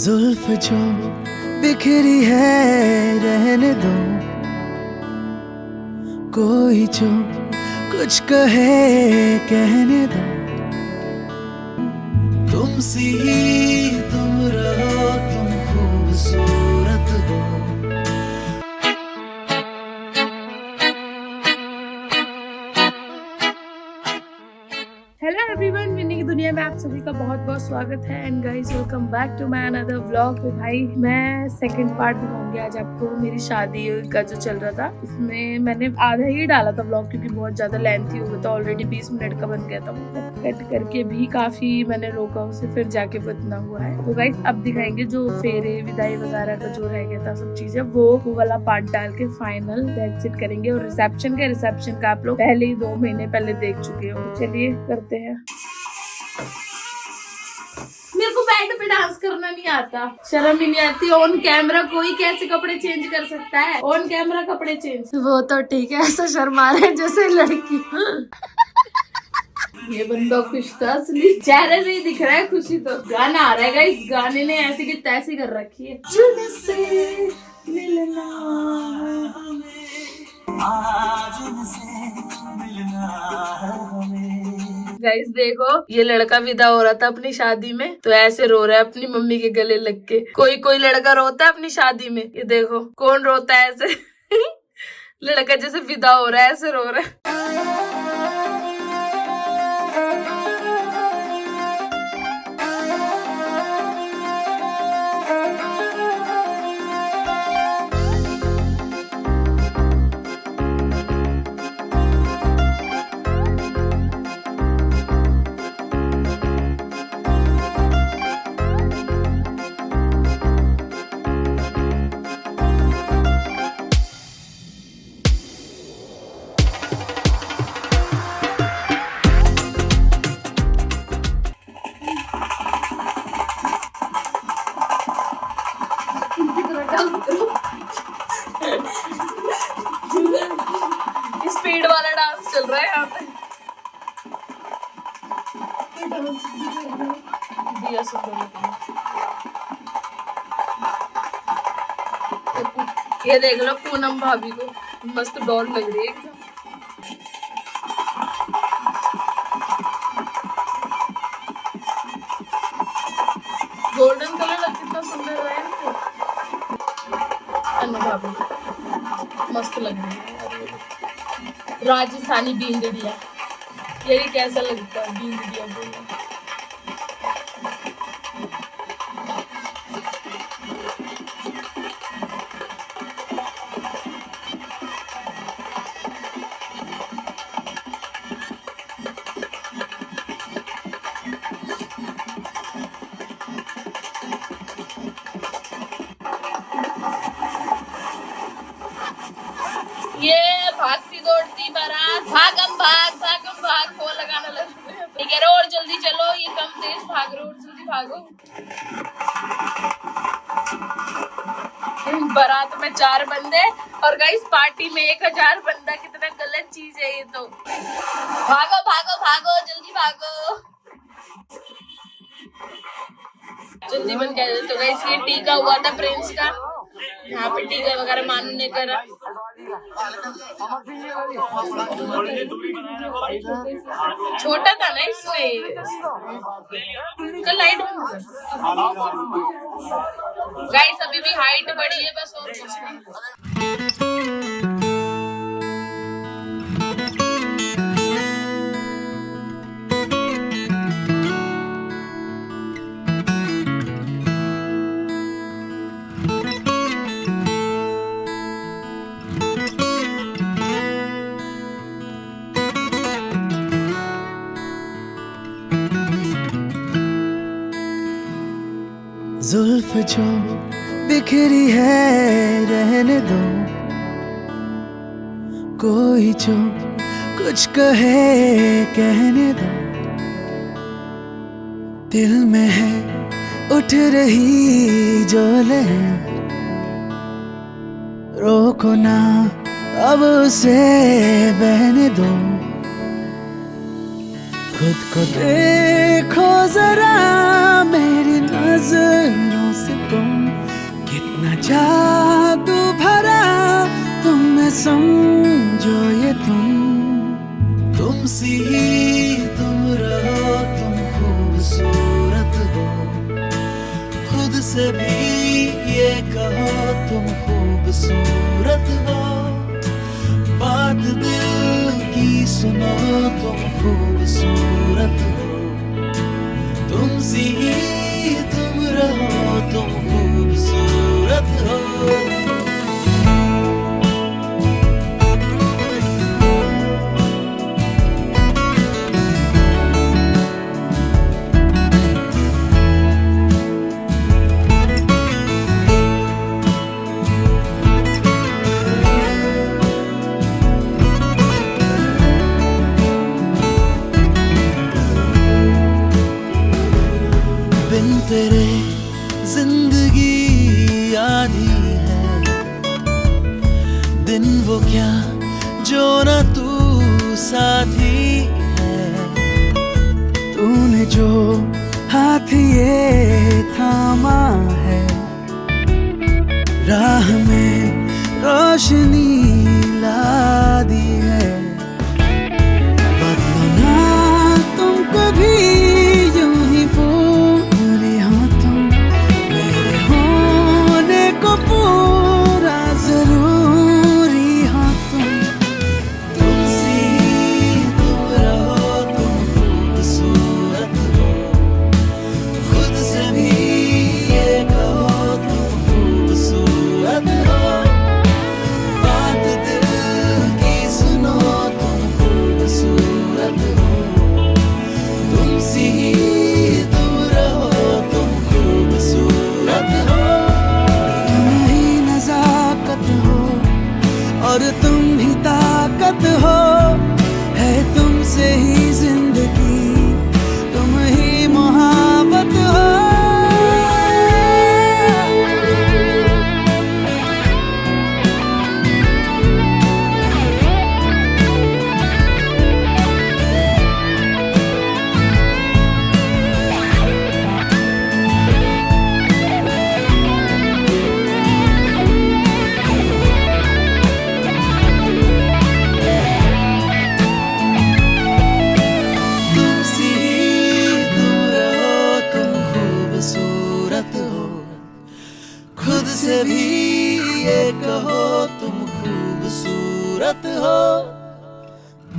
जुल्फ जो बिखरी है रहने दो, कोई जो कुछ कहे कहने दो। तुमसे ही तुम रहो, तुम खूबसूरत हो। हेलो एवरीवन, विनी की दुनिया में आप सभी का बहुत बहुत स्वागत है। And guys, welcome back to my another vlog. तो भाई, मैं सेकंड पार्ट दिखाऊंगी आज आपको मेरी शादी का जो चल रहा था। उसमें मैंने आधा ही डाला था व्लॉग, क्योंकि बहुत ज्यादा लेंथी हो गया था। ऑलरेडी 20 मिनट का बन गया था। वो कट करके भी काफी मैंने रोका उसे, फिर जाके वो इतना हुआ है। तो गाइस, अब दिखाएंगे जो फेरे विदाई वगैरह का जो रह गया था, सब चीजें वो वाला पार्ट डाल के फाइनल दैट्स इट करेंगे। और रिसेप्शन का आप लोग पहले ही 2 महीने पहले देख चुके हो। चलिए करते हैं। मेरे को बेड पे डांस करना नहीं आता, शर्म ही नहीं आती। ऑन कैमरा कोई कैसे कपड़े चेंज कर सकता है? ऑन कैमरा कपड़े चेंज, वो तो ठीक है। ऐसा शर्मा रहे जैसे लड़की। ये बंदा खुश था, असली चेहरे से ही दिख रहा है खुशी। तो गाना आ रहा है, इस गाने ने ऐसी की तैसी कर रखी है। जुन से मिलना, गाइस देखो, ये लड़का विदा हो रहा था अपनी शादी में, तो ऐसे रो रहा है अपनी मम्मी के गले लग के। कोई कोई लड़का रोता है अपनी शादी में, ये देखो कौन रोता है ऐसे। लड़का जैसे विदा हो रहा है ऐसे रो रहा है। स्पीड वाला डांस चल रहा है यहाँ पे। ये देख लो पूनम भाभी को, मस्त डॉल लग रही है एकदम। गोल्डन कलर कितना सुंदर है। अनु भाभी मस्त लग रही है। राजस्थानी बींदड़िया, यही कैसा लगता है बींदड़िया बोलना। ये भागती दौड़ती बारात, भागम भाग वो लगाना लगता है। ठीक है, और जल्दी चलो, ये कम तेज भाग रहे, और जल्दी भागो। बारात में 4 बंदे और गाइस पार्टी में 1000 बंदा। कितना गलत चीज है ये तो। भागो भागो भागो, जल्दी भागो, जल्दी बन गया। तो गाइस, ये टीका हुआ था प्रिंस का, यहाँ पे टीका वगैरह मानू ने करा। छोटा था ना इसमें, कल लाइट बंद कर। गाइस, अभी भी हाइट बढ़ी है बस, और कुछ नहीं। जुल्फ जो बिखरी है रहने दो, कोई जो कुछ कहे कहने दो। दिल में है उठ रही जो लहर, रोको ना अब उसे बहने दो। खुद को देखो जरा मेरी नजरों से तुम, कितना जादू भरा तुम में, समझो ये तुम सी ही तुम रहो, तुम खूबसूरत हो, खुद से भी ये कहो तुम खूबसूरत हो, बात दिल की सुनो तुम खूबसूरत हो, तुम सी ही तुम रहो, तुम खूबसूरत हो। बिन तेरे जिंदगी आधी है, दिन वो क्या जो ना तू साथी है, तूने जो हाथ ये थामा है, राह में रोशनी ला दी है, बदलो ना तुम कभी यूं ही पूरी हो, तुम मेरे होने को पूरा जरूरी हो, तुम सी तुम रहो, तुम खूबसूरत हो, खुद से भी ये कहो तुम खूबसूरत हो, बात दिल की सुनो तुम खूबसूरत हो, तुम सी तुम रहो, तुम खूबसूरत हो, तुम ही नजाकत हो और तुम ही ताकत हो, है तुमसे ही जिंदगी, तुम ही मोहब्बत हो। तुम सी तुम रहो, तुम खूबसूरत हो, खुद से भी ये कहो तुम खूबसूरत हो,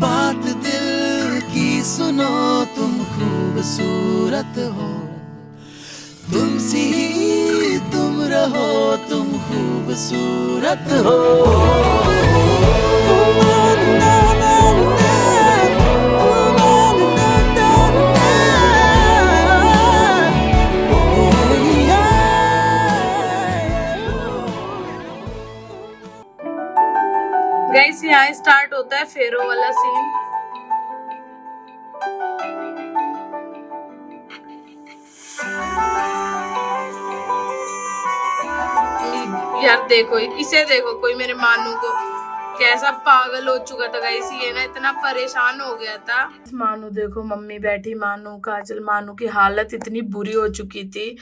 बात दिल की सुनो तुम खूबसूरत हो, तुम सी तुम रहो, तुम खूबसूरत हो। गाइस यहाँ स्टार्ट होता है फेरो वाला सीन। यार देखो इसे देखो, कोई मेरे मानू को कैसा पागल हो चुका था गाइस, ये ना इतना परेशान हो गया था। मानू देखो, मम्मी बैठी, मानू काजल, मानू की हालत इतनी बुरी हो चुकी थी,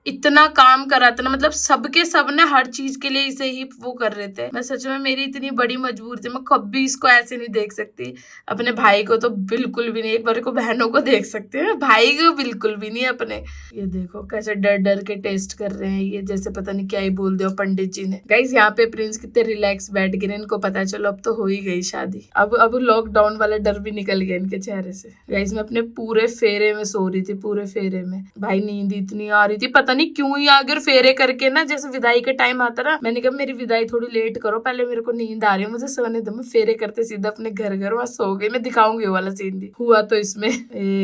इतना काम करा था ना, मतलब सबके सब ने हर चीज के लिए इसे ही वो कर रहे थे। मैं सच में, मेरी इतनी बड़ी मजबूरी थी, मैं कभी इसको ऐसे नहीं देख सकती। अपने भाई को तो बिल्कुल भी नहीं, एक बार को बहनों को देख सकते हैं, भाई को बिल्कुल भी नहीं अपने। ये देखो कैसे डर डर के टेस्ट कर रहे हैं, ये जैसे पता नहीं क्या ही बोल दिया पंडित जी ने। गाइस यहाँ पे प्रिंस कितने रिलैक्स बैठ गए, इनको पता चलो अब तो हो ही गई शादी, अब लॉकडाउन वाला डर भी निकल गया इनके चेहरे से। गाइस मैं अपने पूरे फेरे में सो रही थी, पूरे फेरे में भाई नींद इतनी आ रही थी, पता नहीं क्यों ही अगर फेरे करके ना, जैसे विदाई का टाइम आता ना, मैंने कहा मेरी विदाई थोड़ी लेट करो, पहले मेरे को नींद आ रही है, मुझे सोने दो। मैं फेरे करते सीधा अपने घर वहां सो गई। मैं दिखाऊंगी वो वाला सीन भी हुआ तो इसमें।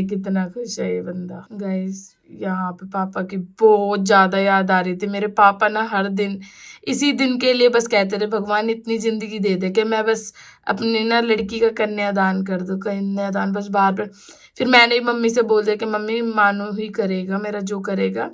कितना खुश है ये बंदा। गाइस यहाँ पे पापा की बहुत ज्यादा याद आ रही थी। मेरे पापा ना हर दिन इसी दिन के लिए बस कहते थे भगवान इतनी जिंदगी दे दे कि मैं बस अपनी ना लड़की का कन्यादान कर दूं, कन्यादान बस बार बार। फिर मैंने मम्मी से बोल दिया कि मम्मी मानू ही करेगा मेरा जो करेगा,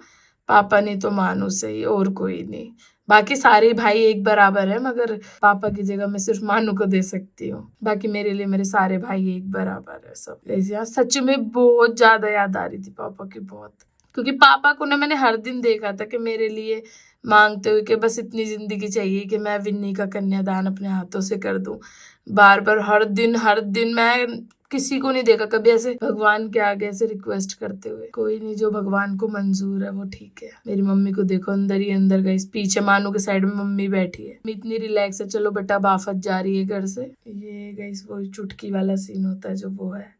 पापा नहीं तो मानू सही, और कोई नहीं। बाकी सारे भाई एक बराबर है, मगर पापा की जगह मैं सिर्फ मानू को दे सकती हूँ। बाकी मेरे लिए मेरे सारे भाई एक बराबर है सब। ऐसे यार सच में बहुत ज्यादा याद आ रही थी पापा की, बहुत। क्योंकि पापा को ना मैंने हर दिन देखा था कि मेरे लिए मांगते हुए कि बस इतनी जिंदगी चाहिए कि मैं विन्नी का कन्यादान अपने हाथों से कर दूं। बार बार हर दिन मैं किसी को नहीं देखा कभी ऐसे भगवान के आगे ऐसे रिक्वेस्ट करते हुए। कोई नहीं, जो भगवान को मंजूर है वो ठीक है। मेरी मम्मी को देखो अंदर ही अंदर गई, पीछे मानू के साइड में मम्मी बैठी है, इतनी रिलैक्स है। चलो बेटा अब आफत जा रही है घर से। ये गई वो चुटकी वाला सीन होता है जो वो है,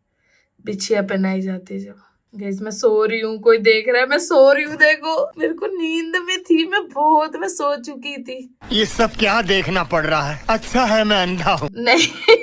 बिछिया पहनाई जाती है जब। गैस मैं सो रही हूँ, कोई देख रहा है, मैं सो रही हूँ। देखो मेरे को नींद में थी मैं सो चुकी थी। ये सब क्या देखना पड़ रहा है? अच्छा है मैं अंधा हूँ। नहीं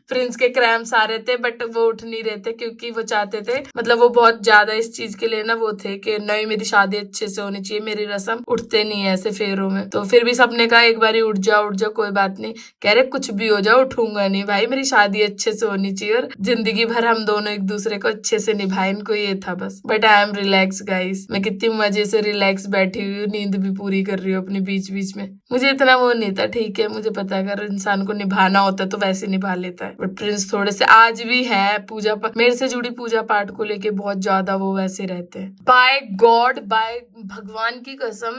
प्रिंस के क्रैम्स आ रहे थे बट वो उठ नहीं रहे थे, क्योंकि वो चाहते थे, मतलब वो बहुत ज्यादा इस चीज के लिए ना वो थे कि नहीं मेरी शादी अच्छे से होनी चाहिए, मेरी रस्म उठते नहीं है ऐसे फेरों में। तो फिर भी सबने कहा एक बारी उठ जाओ कोई बात नहीं। कह रहे कुछ भी हो जाओ उठूंगा नहीं भाई, मेरी शादी अच्छे से होनी चाहिए और जिंदगी भर हम दोनों एक दूसरे को अच्छे से निभाए, इनको ये था बस। But I am relax guys, मैं कितनी मजे से रिलैक्स बैठी हुई हूँ, नींद भी पूरी कर रही हूँ अपनी बीच बीच में। मुझे इतना वो नहीं था, ठीक है मुझे पता अगर इंसान को निभाना होता है तो वैसे निभा लेता है। बट प्रिंस थोड़े से आज भी है पूजा पाठ, मेरे से जुड़ी पूजा पाठ को लेके बहुत ज्यादा वो वैसे रहते हैं। बाय गॉड, बाय भगवान की कसम,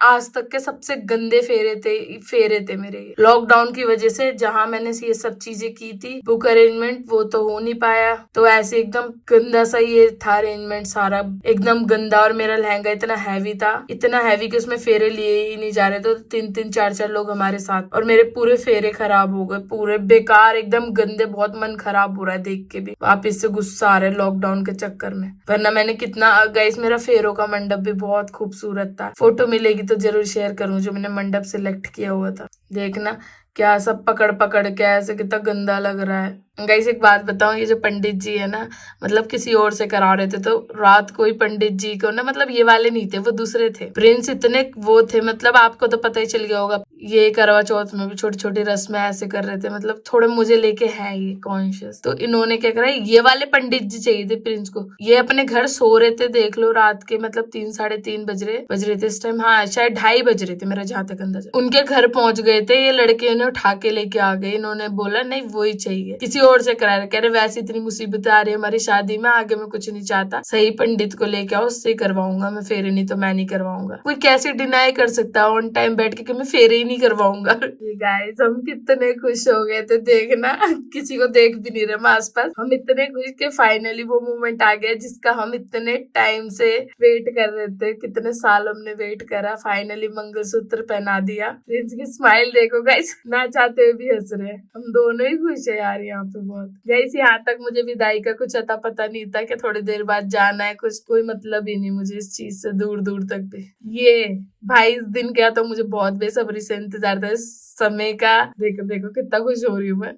आज तक के सबसे गंदे फेरे थे मेरे। लॉकडाउन की वजह से जहां मैंने ये सब चीजें की थी, बुक अरेंजमेंट वो तो हो नहीं पाया, तो ऐसे एकदम गंदा सा ये था अरेंजमेंट सारा, एकदम गंदा। और मेरा लहंगा इतना हैवी था, इतना हैवी कि उसमें फेरे लिए ही नहीं जा रहे, तो 3-3 4-4 लोग हमारे साथ, और मेरे पूरे फेरे खराब हो गए, पूरे बेकार एकदम गंदे। बहुत मन खराब हो रहा है देख के भी, वापिस से गुस्सा आ रहा है लॉकडाउन के चक्कर में। वरना मैंने कितना गाइस, मेरा फेरों का मंडप भी बहुत खूबसूरत था, फोटो मिलेगी तो जरूर शेयर करूँ जो मैंने मंडप सिलेक्ट किया हुआ था। देखना क्या सब पकड़ पकड़ के ऐसे, कितना गंदा लग रहा है। गाइस एक बात बताऊं, ये जो पंडित जी है ना, मतलब किसी और से करा रहे थे, तो रात को ही पंडित जी को ना, मतलब ये वाले नहीं थे, वो दूसरे थे। प्रिंस इतने वो थे, मतलब आपको तो पता ही चल गया होगा, ये करवा चौथ में भी छोटी छोटी रस्में ऐसे कर रहे थे, मतलब थोड़े मुझे लेके है ये कॉन्शियस। तो इन्होंने क्या करा, ये वाले पंडित जी चाहिए थे प्रिंस को। ये अपने घर सो रहे थे, देख लो रात के मतलब 3-3:30 बज रहे थे इस टाइम, हाँ शायद 2:30 बज रहे थे मेरा जहां तक अंदाजा। उनके घर पहुंच गए थे ये लड़के, इन्हें उठा के लेके आ गए। इन्होंने बोला नहीं वही चाहिए, किसी और से करा रहे। कह रहे वैसे इतनी मुसीबत आ रही है हमारी शादी में, आगे मैं कुछ नहीं चाहता, सही पंडित को लेके आओ, उससे करवाऊंगा मैं फेरे, नहीं तो मैं नहीं करवाऊंगा। कोई कैसे डिनाई कर सकता है ऑन टाइम बैठ के कि मैं फेरे ही नहीं करवाऊंगा। गाइस हम कितने खुश हो गए थे, देखना किसी को देख भी नहीं रहे आसपास, हम इतने खुश के फाइनली वो मोमेंट आ गया जिसका हम इतने टाइम से वेट कर रहे थे। कितने साल हमने वेट करा, फाइनली मंगलसूत्र पहना दिया। प्रिंस की स्माइल देखो गाइस, ना चाहते हुए भी हंस रहे हैं। हम दोनों ही खुश है यार यहाँ पे बहुत। गाइस यहाँ तक मुझे विदाई का कुछ अता पता नहीं था कि थोड़ी देर बाद जाना है, कुछ कोई मतलब ही नहीं मुझे इस चीज से, दूर दूर तक भी। ये भाई इस दिन क्या, तो मुझे बहुत बेसब्री से इंतजार था इस समय का। देखो देखो कितना खुश हो रही हूँ मैं।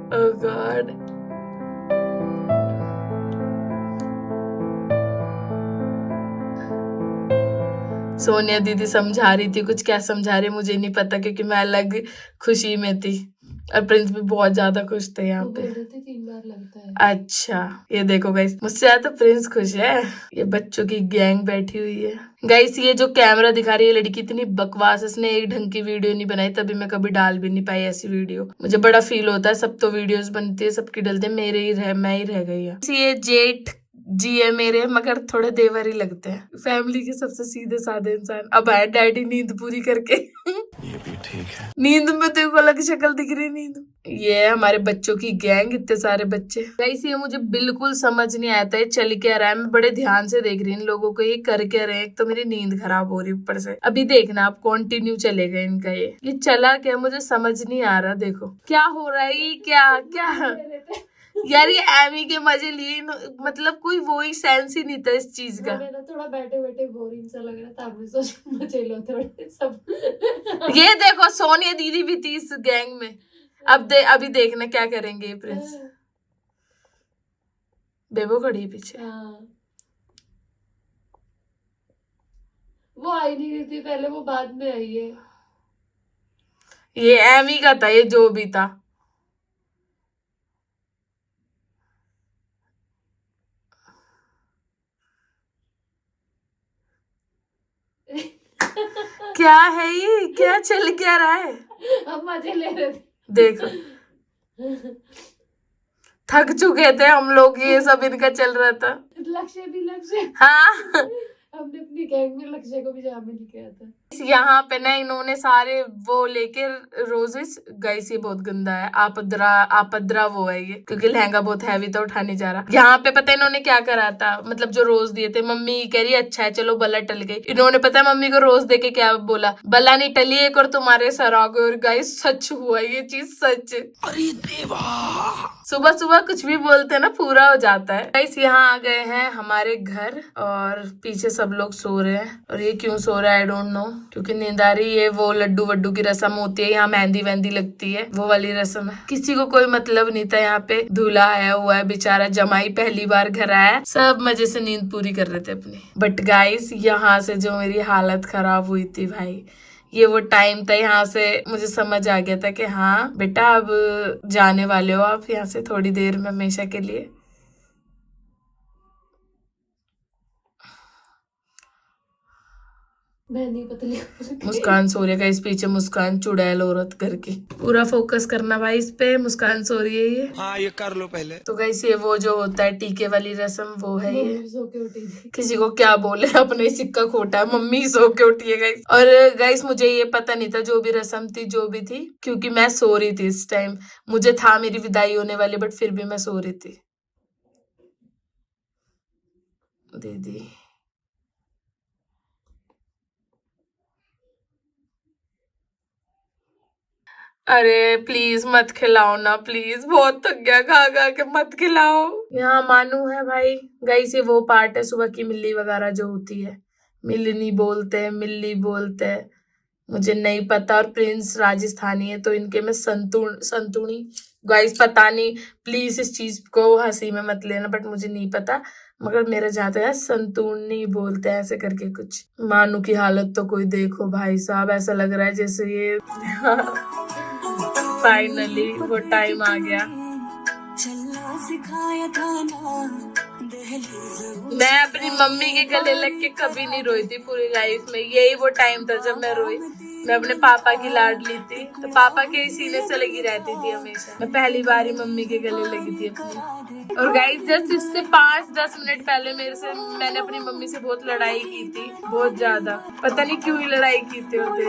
Oh God. सोनिया दीदी समझा रही थी कुछ, क्या समझा रही मुझे नहीं पता, क्योंकि मैं अलग खुशी में थी और प्रिंस भी बहुत ज्यादा खुश थे यहाँ पे। 3 बार लगता है। अच्छा ये देखो गाइस, मुझसे ज्यादा प्रिंस खुश है। ये बच्चों की गैंग बैठी हुई है। गाइस ये जो कैमरा दिखा रही है लड़की इतनी बकवास, इसने एक ढंग की वीडियो नहीं बनाई, तभी मैं कभी डाल भी नहीं पाई ऐसी वीडियो। मुझे बड़ा फील होता है, सब तो वीडियोस बनती है, सबकी डलते, मैं ही रह गई है। ये जेठ जी है मेरे, मगर थोड़े देवर ही लगते हैं। फैमिली के सबसे सीधे साधे इंसान। अब आए डैडी नींद पूरी करके। ये भी ठीक है। नींद में तो एक अलग शक्ल दिख रही नींद। ये है हमारे बच्चों की गैंग, इतने सारे बच्चे। गाइस ये मुझे बिल्कुल समझ नहीं आता है चल क्या रहा है, मैं बड़े ध्यान से देख रही हूँ इन लोगों को, ये कर क्या रहे हैं। एक तो मेरी नींद खराब हो रही ऊपर से। अभी देखना आप कंटिन्यू चलेगा इनका, ये चला क्या मुझे समझ नहीं आ रहा। देखो क्या हो रहा है, ये क्या क्या यार, ये एमी के मजे लिए, मतलब कोई वो ही सेंस ही नहीं था इस चीज का। मेरा थोड़ा बैठे बैठे बोरिंग सा लग रहा था, अभी सोच मजे लो थोड़े सब। ये देखो सोनिया दीदी भी थी इस गैंग में। अभी देखना क्या करेंगे ये प्रिंस। बेबो खड़ी है पीछे। वो आई नहीं रही थी पहले, वो बाद में आई है। ये एमी का था, ये जो भी था। क्या है ये, क्या चल क्या रहा है? हम मजे ले रहे थे। देखो थक चुके थे हम लोग, ये सब इनका चल रहा था। लक्ष्य हाँ हमने अपनी गैंग में लक्ष्य को भी शामिल किया था। यहाँ पे ना इन्होंने सारे वो लेके रोजेस, गाइस ये बहुत गंदा है, आपद्रा वो है ये, क्योंकि लहंगा बहुत हैवी था, उठा नहीं जा रहा। यहाँ पे पता है इन्होंने क्या करा था, मतलब जो रोज दिए थे, मम्मी कह रही अच्छा है चलो बला टल गई, इन्होंने पता है मम्मी को रोज दे के क्या बोला, बला नहीं टली एक और तुम्हारे सर आ गए। और गाइस सच हुआ ये चीज, सच। अरे देवा, सुबह सुबह कुछ भी बोलते हैं ना पूरा हो जाता है। गाइस यहाँ आ गए हैं हमारे घर और पीछे सब लोग सो रहे हैं, और ये क्यों सो रहा है आई डोंट नो, क्योंकि नींद आ रही है। वो लड्डू वड्डू की रस्म होती है यहाँ, मेहंदी वेंदी लगती है, वो वाली रस्म है। किसी को कोई मतलब नहीं था यहाँ पे, दूल्हा आया हुआ है बेचारा, जमाई पहली बार घर आया, सब मजे से नींद पूरी कर रहे थे अपनी। बट गाइस यहाँ से जो मेरी हालत खराब हुई थी भाई, ये वो टाइम था, यहाँ से मुझे समझ आ गया था कि हाँ बेटा अब जाने वाले हो आप यहाँ से थोड़ी देर में, हमेशा के लिए। मेहंदी पतली मुस्कान सो रही है इस पीछे, मुस्कान चुड़ैल औरत घर की। पूरा फोकस करना भाई इस पे, मुस्कान सो रही है ये। हाँ ये कर लो पहले। तो गाइस ये वो जो होता है टीके वाली रस्म, वो है ये। मम्मी सो के उठी थी। किसी को क्या बोले, अपना ही सिक्का खोटा है, मम्मी सो के उठी है गाइस। और गाइस मुझे ये पता नहीं था जो भी रस्म थी जो भी थी, क्योंकि मैं सो रही थी इस टाइम, मुझे था मेरी विदाई होने वाली, बट फिर भी मैं सो रही थी। दीदी अरे प्लीज मत खिलाओ ना, प्लीज बहुत थक गया खा खा के, मत खिलाओ। यहाँ मानू है भाई। गाइस ये वो पार्ट है सुबह की मिल्ली वगैरह जो होती है, मिलनी बोलते हैं, मिल्ली बोलते हैं, मुझे नहीं पता। और प्रिंस राजस्थानी है तो इनके में संतुणी गाइस पता नहीं, प्लीज इस चीज को हंसी में मत लेना, बट मुझे नहीं पता, मगर मेरा जहाँ तक है संतुणी बोलते हैं ऐसे करके कुछ। मानू की हालत तो कोई देखो भाई साहब, ऐसा लग रहा है जैसे ये फाइनली वो टाइम आ गया। मैं अपनी मम्मी के गले लग के कभी नहीं रोई थी पूरी लाइफ में, यही वो टाइम था जब मैं रोई। मैं अपने पापा की लाडली थी, तो पापा के ही सीने से लगी रहती थी हमेशा। मैं पहली बार ही मम्मी के गले लगी थी अपनी। और गाइस जस्ट इससे 5-10 मिनट पहले मैंने अपनी मम्मी से बहुत लड़ाई की थी, बहुत ज्यादा, पता नहीं क्यों ही लड़ाई की थी होते।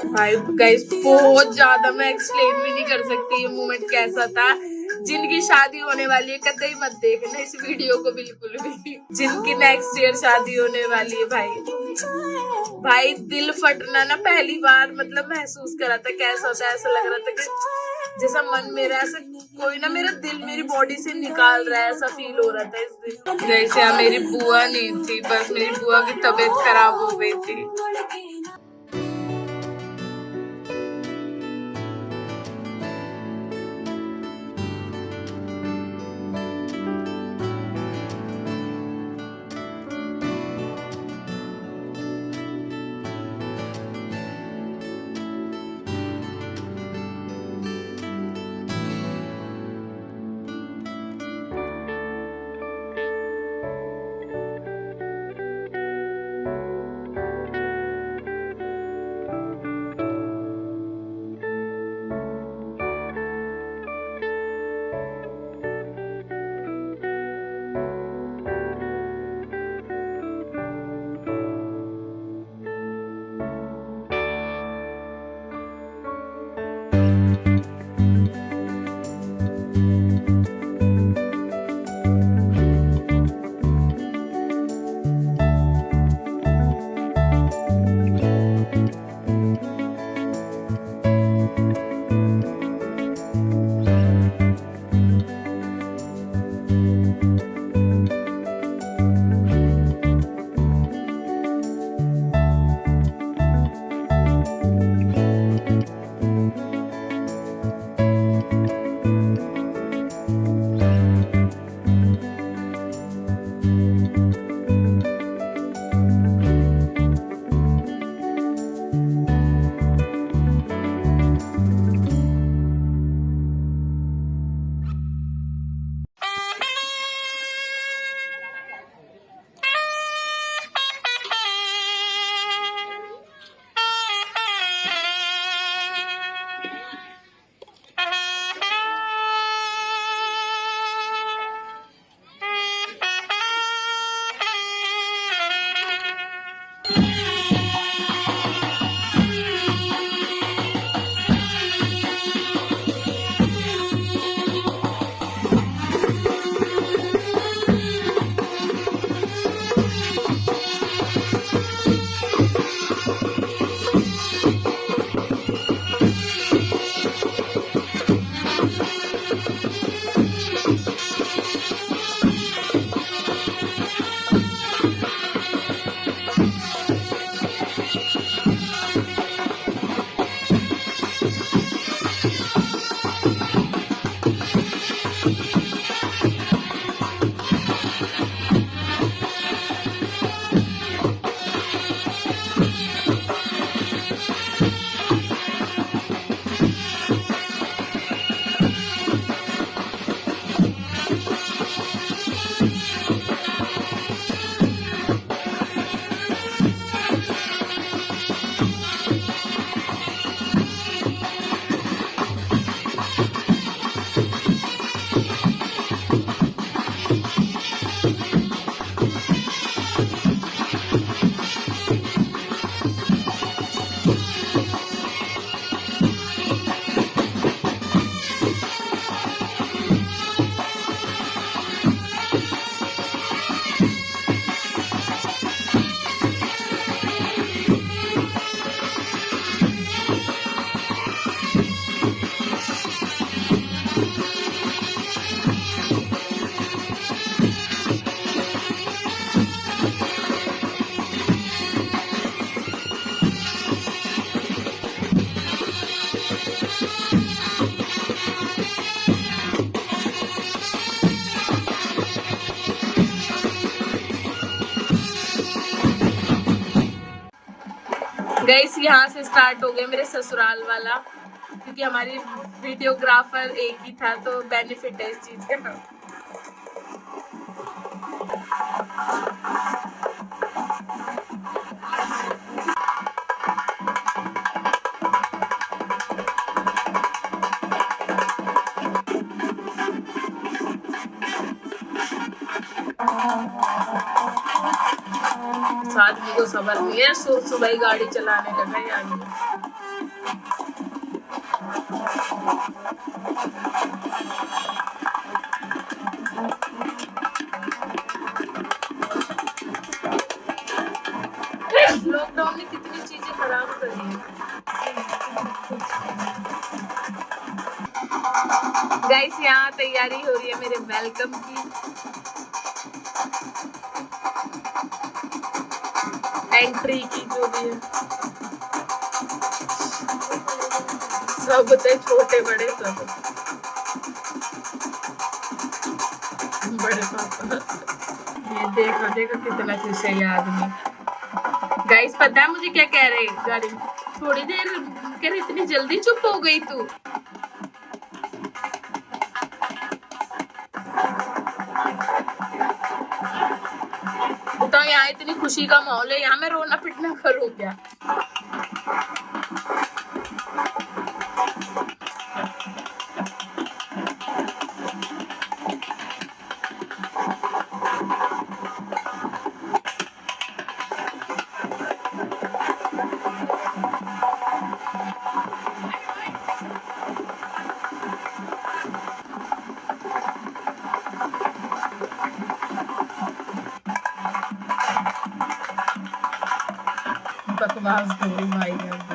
भाई गाइस बहुत ज्यादा, मैं एक्सप्लेन भी नहीं कर सकती ये मोमेंट कैसा था। जिनकी शादी होने वाली है कतई मत देखना इस वीडियो को बिल्कुल भी, जिनकी नेक्स्ट ईयर शादी होने वाली है भाई दिल फटना ना पहली बार मतलब महसूस करा था, कैसा होता है, ऐसा लग रहा था कि जैसा मन मेरा ऐसा कोई ना मेरा दिल मेरी बॉडी से निकाल रहा है, ऐसा फील हो रहा था इस दिन। जैसे मेरी बुआ नहीं थी, बस मेरी बुआ की तबीयत खराब हो गई थी। गाइस यहाँ से स्टार्ट हो गया मेरे ससुराल वाला, क्योंकि हमारी वीडियोग्राफर एक ही था, तो बेनिफिट है इस चीज का। आदमी को सबर नहीं है, सुबह ही गाड़ी चलाने लगा ये आदमी। लॉकडाउन ने कितनी चीजें खराब कर दी। गाइस यहाँ तैयारी हो रही है मेरे वेलकम की, एंट्री की, जो भी है सब होते, छोटे बड़े सब। बड़े पापा ये देखो देखो कितना खुश है ये आदमी। गाइस पता है मुझे क्या कह रहे गाड़ी में, थोड़ी देर कह रहे इतनी जल्दी चुप हो गई तू। बताओ यहाँ इतनी खुशी का माहौल है, यहाँ मैं रोना पिटना करूँ क्या? बकवास करी भाई अब।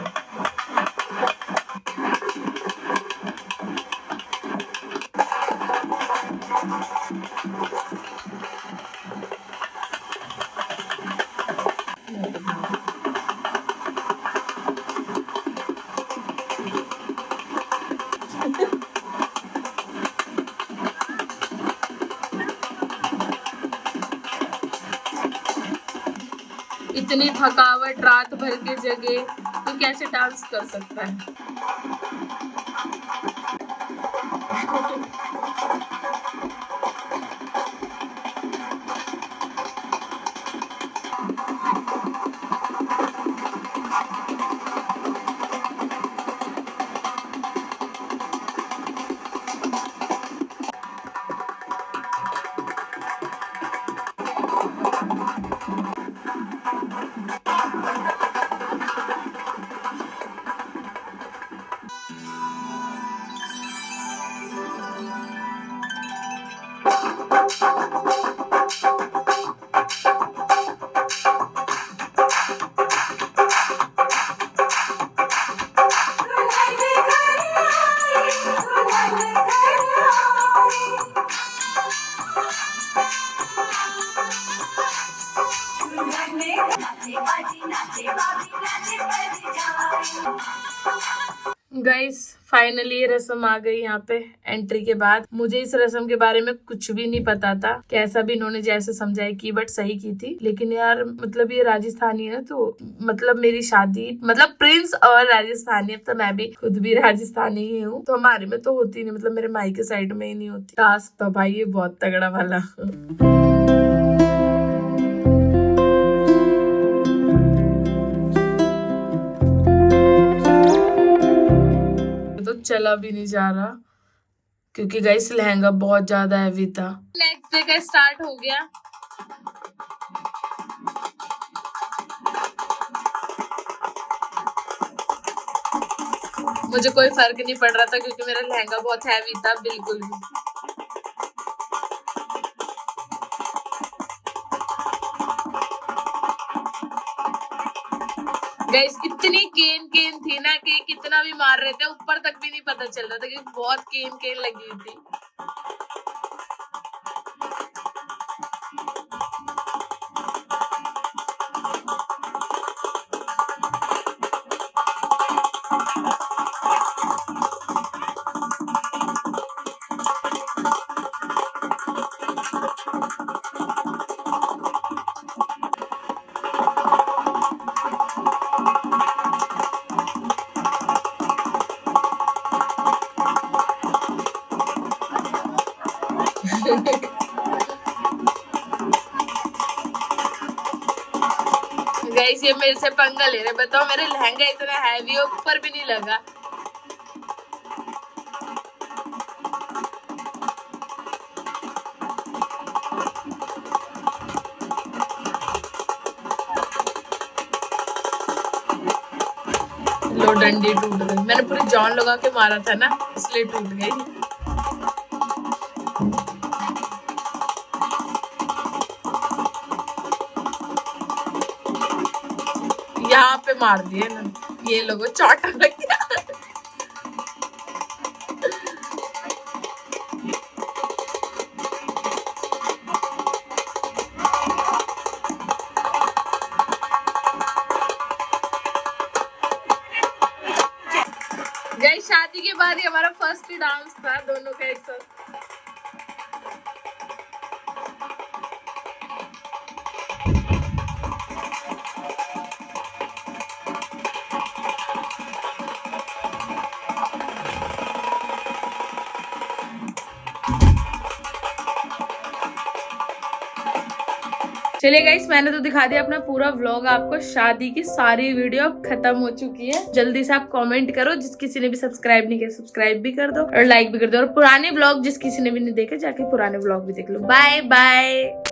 इतनी थकावट, रात भर के जगह, तो कैसे डांस कर सकता है। गाइस फाइनली ये रस्म आ गई यहाँ पे एंट्री के बाद। मुझे इस रस्म के बारे में कुछ भी नहीं पता था, कैसा भी इन्होंने जैसे समझाई की बट सही की थी। लेकिन यार मतलब ये राजस्थानी है, तो मतलब मेरी शादी मतलब प्रिंस और राजस्थानी, अब तो मैं भी खुद भी राजस्थानी ही हूँ, तो हमारे में तो होती नहीं, मतलब मेरे माई के साइड में ही नहीं होती। टास्क था भाई ये बहुत तगड़ा वाला। तो चला भी नहीं जा रहा क्योंकि गाइस लहंगा बहुत ज्यादा हैवी था। नेक्स्ट डे का स्टार्ट हो गया। मुझे कोई फर्क नहीं पड़ रहा था क्योंकि मेरा लहंगा बहुत हैवी था, बिल्कुल भी। गाइस इतनी केन थी ना कि कितना भी मार रहे थे ऊपर तक भी नहीं पता चल रहा था क्योंकि बहुत केन लगी हुई थी। गाइस ये मेरे से पंगा ले रहे, बताओ मेरे लहंगा इतना हैवी ऊपर भी नहीं लगा। लो डंडी टूट गई, मैंने पूरी जान लगा के मारा था ना इसलिए टूट गई। यहाँ पे मार दिए ना, ये लोगों चाटा लग गया। गाइस शादी के बाद ही हमारा फर्स्ट डांस था दोनों का एक साथ। चलिए गाइस मैंने तो दिखा दिया अपना पूरा व्लॉग आपको। शादी की सारी वीडियो खत्म हो चुकी है। जल्दी से आप कमेंट करो, जिस किसी ने भी सब्सक्राइब नहीं किया सब्सक्राइब भी कर दो और लाइक भी कर दो। और पुराने व्लॉग जिस किसी ने भी नहीं देखे जाके पुराने व्लॉग भी देख लो। Bye bye.